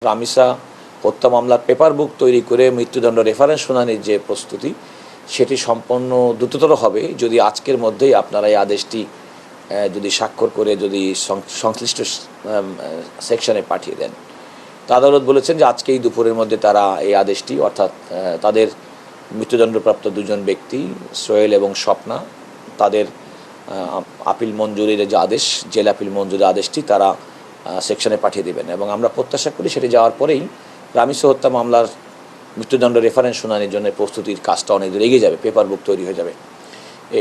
রামিসা হত্যা মামলার পেপার বুক তৈরি করে মৃত্যুদণ্ড রেফারেন্স শুনানির যে প্রস্তুতি সেটি সম্পন্ন দ্রুততর হবে যদি আজকের মধ্যেই আপনারা এই আদেশটি যদি স্বাক্ষর করে যদি সংশ্লিষ্ট সেকশনে পাঠিয়ে দেন। তা আদালত বলেছেন যে আজকেই দুপুরের মধ্যে তারা এই আদেশটি অর্থাৎ তাদের মৃত্যুদণ্ডপ্রাপ্ত দুজন ব্যক্তি সোহেল এবং স্বপ্না তাদের আপিল মঞ্জুরির যে আদেশ জেল আপিল মঞ্জুরির আদেশটি তারা সেকশনে পাঠিয়ে দেবেন এবং আমরা প্রত্যাশা করি সেটি যাওয়ার পরেই রামিসা হত্যা মামলার মৃত্যুদণ্ড রেফারেন্স শুনানির জন্য প্রস্তুতির কাজটা অনেক দূর এগিয়ে যাবে, পেপার বুক তৈরি হয়ে যাবে।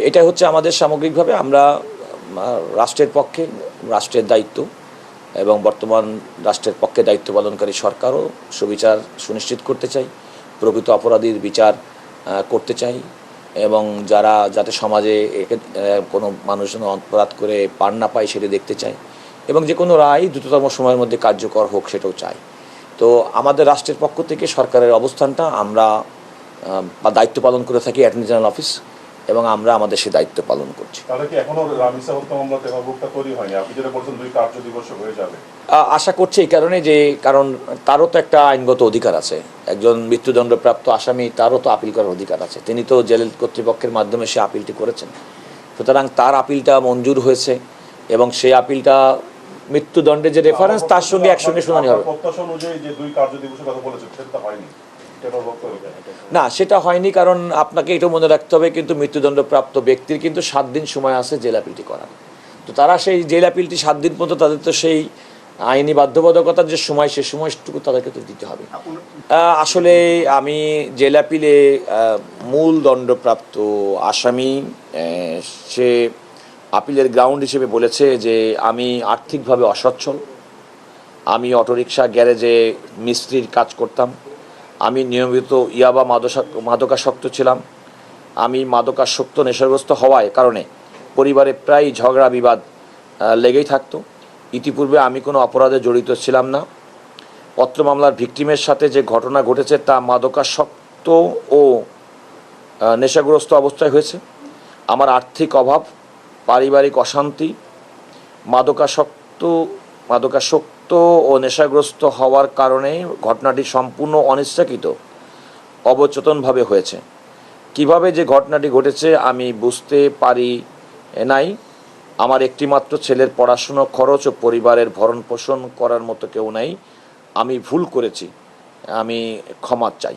এটা হচ্ছে আমাদের সামগ্রিকভাবে আমরা রাষ্ট্রের পক্ষে রাষ্ট্রের দায়িত্ব এবং বর্তমান রাষ্ট্রের পক্ষে দায়িত্ব পালনকারী সরকারও সুবিচার সুনিশ্চিত করতে চাই, প্রকৃত অপরাধীর বিচার করতে চাই এবং যারা যাতে সমাজে কোনো মানুষ যেন অপরাধ করে পার না পায় সেটি দেখতে চাই এবং যে কোনো রায় দ্রুততম সময়ের মধ্যে কার্যকর হোক সেটাও চাই। তো আমাদের রাষ্ট্রের পক্ষ থেকে সরকারের অবস্থানটা আমরা দায়িত্ব পালন করে থাকি অ্যাটর্নি জেনারেল অফিস এবং আমরা আমাদের সেই দায়িত্ব পালন করছি। আশা করছি এই কারণে যে কারণ তারও তো একটা আইনগত অধিকার আছে, একজন মৃত্যুদণ্ডপ্রাপ্ত আসামি তারও তো আপিল করার অধিকার আছে, তিনি তো জেল কর্তৃপক্ষের মাধ্যমে সে আপিলটি করেছেন, সুতরাং তার আপিলটা মঞ্জুর হয়েছে এবং সেই আপিলটা মৃত্যুদণ্ডের যে রেফারেন্স তার সঙ্গে একসঙ্গে শুনানি হবে। না, সেটা হয়নি, কারণ আপনাকে এটা মনে রাখতে হবে কিন্তু মৃত্যুদণ্ডপ্রাপ্ত ব্যক্তির কিন্তু 7 দিন সময় আছে জেল আপিলটি করার। তো তারা সেই জেল আপিলটি 7 দিন পর্যন্ত তাদের তো সেই আইনি বাধ্যবাধকতার যে সময় সে সময়টুকু তাদেরকে তো দিতে হবে। আসলে আমি জেল আপিলে মূল দণ্ডপ্রাপ্ত আসামি সে আপিলের গ্রাউন্ড হিসেবে বলেছে যে আমি আর্থিকভাবে অসচ্ছল, আমি অটোরিকশা গ্যারেজে মিস্ত্রির কাজ করতাম, আমি নিয়মিত ইয়াবা মাদকাসক্ত ছিলাম, আমি মাদকাসক্ত নেশাগ্রস্ত হওয়ায় কারণে পরিবারে প্রায় ঝগড়া বিবাদ লেগেই থাকতো। ইতিপূর্বে আমি কোনো অপরাধে জড়িত ছিলাম না। পত্র মামলার ভিকটিমের সাথে যে ঘটনা ঘটেছে তা মাদকাসক্ত ও নেশাগ্রস্ত অবস্থায় হয়েছে। আমার আর্থিক অভাব, পারিবারিক অশান্তি, মাদকাসক্ত ও নেশাগ্রস্ত হওয়ার কারণে ঘটনাটি সম্পূর্ণ অনিচ্ছাকৃত অবচেতনভাবে হয়েছে। কিভাবে যে ঘটনাটি ঘটেছে আমি বুঝতে পারি নাই। আমার একটিমাত্র ছেলের পড়াশুনো খরচ ও পরিবারের ভরণ পোষণ করার মতো কেউ নাই। আমি ভুল করেছি, আমি ক্ষমা চাই।